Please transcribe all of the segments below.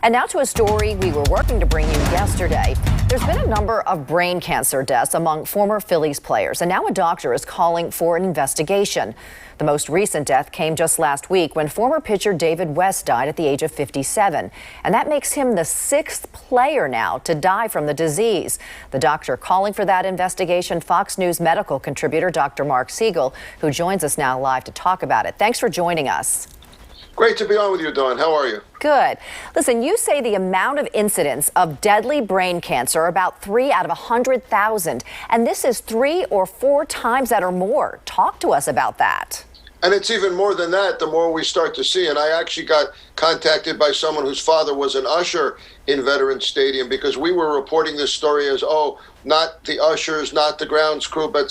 And now to a story we were working to bring you yesterday. There's been a number of brain cancer deaths among former Phillies players, and now a doctor is calling for an investigation. The most recent death came just last week when former pitcher David West died at the age of 57. And that makes him the 6th player now to die from the disease. The doctor calling for that investigation, Fox News medical contributor Dr. Marc Siegel, who joins us now live to talk about it. Thanks for joining us. Great to be on with you, Dawn. How are you? Good. Listen, you say the amount of incidents of deadly brain cancer are about 3 out of 100,000. And this is 3 or 4 times that or more. Talk to us about that. And it's even more than that, the more we start to see. And I actually got contacted by someone whose father was an usher in Veterans Stadium because we were reporting this story as, oh, not the ushers, not the grounds crew, but,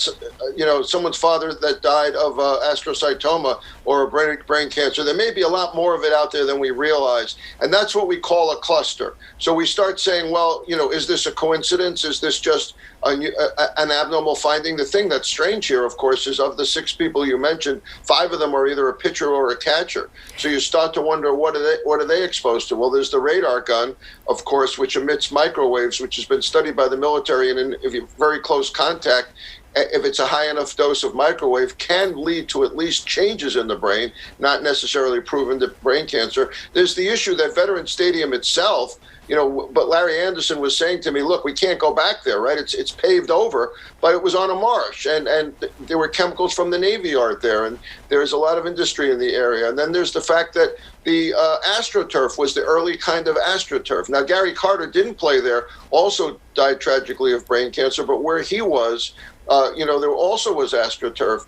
someone's father that died of astrocytoma or a brain cancer. There may be a lot more of it out there than we realize. And that's what we call a cluster. So we start saying, well, is this a coincidence? Is this just an abnormal finding? The thing that's strange here, of course, is of the 6 people you mentioned, 5 of them are either a pitcher or a catcher. So you start to wonder, what are they exposed to? Well, there's the radar gun, of course, which emits microwaves, which has been studied by the military. And if you're very close contact, if it's a high enough dose of microwave, can lead to at least changes in the brain, not necessarily proven to brain cancer. There's the issue that Veterans Stadium itself, but Larry Anderson was saying to me, look, we can't go back there, right? It's paved over, but it was on a marsh, and there were chemicals from the Navy Yard there, and there's a lot of industry in the area. And then there's the fact that the AstroTurf was the early kind of AstroTurf. Now, Gary Carter didn't play there, also died tragically of brain cancer, but where he was, there also was AstroTurf.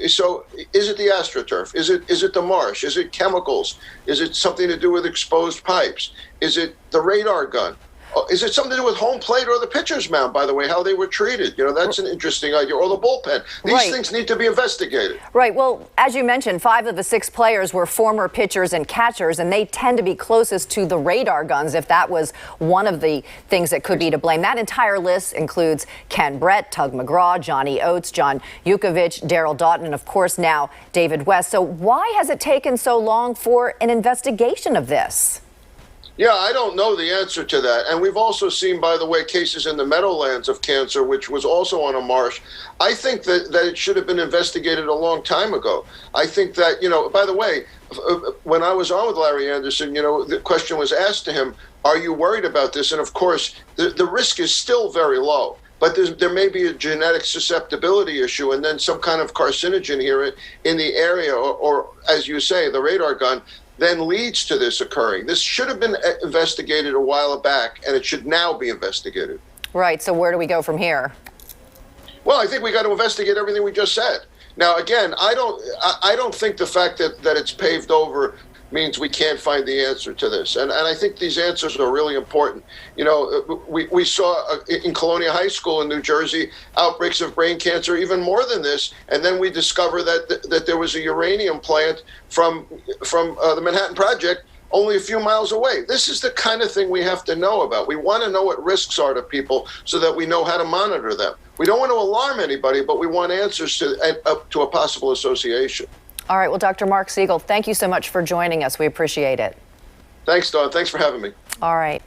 So is it the AstroTurf? Is it the marsh? Is it chemicals? Is it something to do with exposed pipes? Is it the radar gun? Is it something to do with home plate or the pitcher's mound, by the way, how they were treated? That's an interesting idea. Or the bullpen. These things need to be investigated. Right. Well, as you mentioned, 5 of the 6 players were former pitchers and catchers, and they tend to be closest to the radar guns if that was one of the things that could be to blame. That entire list includes Ken Brett, Tug McGraw, Johnny Oates, John Yukovich, Darryl Doughton, and, of course, now David West. So why has it taken so long for an investigation of this? Yeah, I don't know the answer to that. And we've also seen, by the way, cases in the Meadowlands of cancer, which was also on a marsh. I think that it should have been investigated a long time ago. I think that, by the way, when I was on with Larry Anderson, the question was asked to him, are you worried about this? And of course, the risk is still very low. But there may be a genetic susceptibility issue and then some kind of carcinogen here in the area, or as you say, the radar gun, then leads to this occurring. This should have been investigated a while back, and it should now be investigated. Right. So where do we go from here? Well, I think we got to investigate everything we just said. Now, again, I don't think the fact that it's paved over means we can't find the answer to this. And I think these answers are really important. We saw in Colonia High School in New Jersey outbreaks of brain cancer, even more than this. And then we discovered that there was a uranium plant from the Manhattan Project only a few miles away. This is the kind of thing we have to know about. We want to know what risks are to people so that we know how to monitor them. We don't want to alarm anybody, but we want answers to a possible association. All right. Well, Dr. Marc Siegel, thank you so much for joining us. We appreciate it. Thanks, Dawn. Thanks for having me. All right.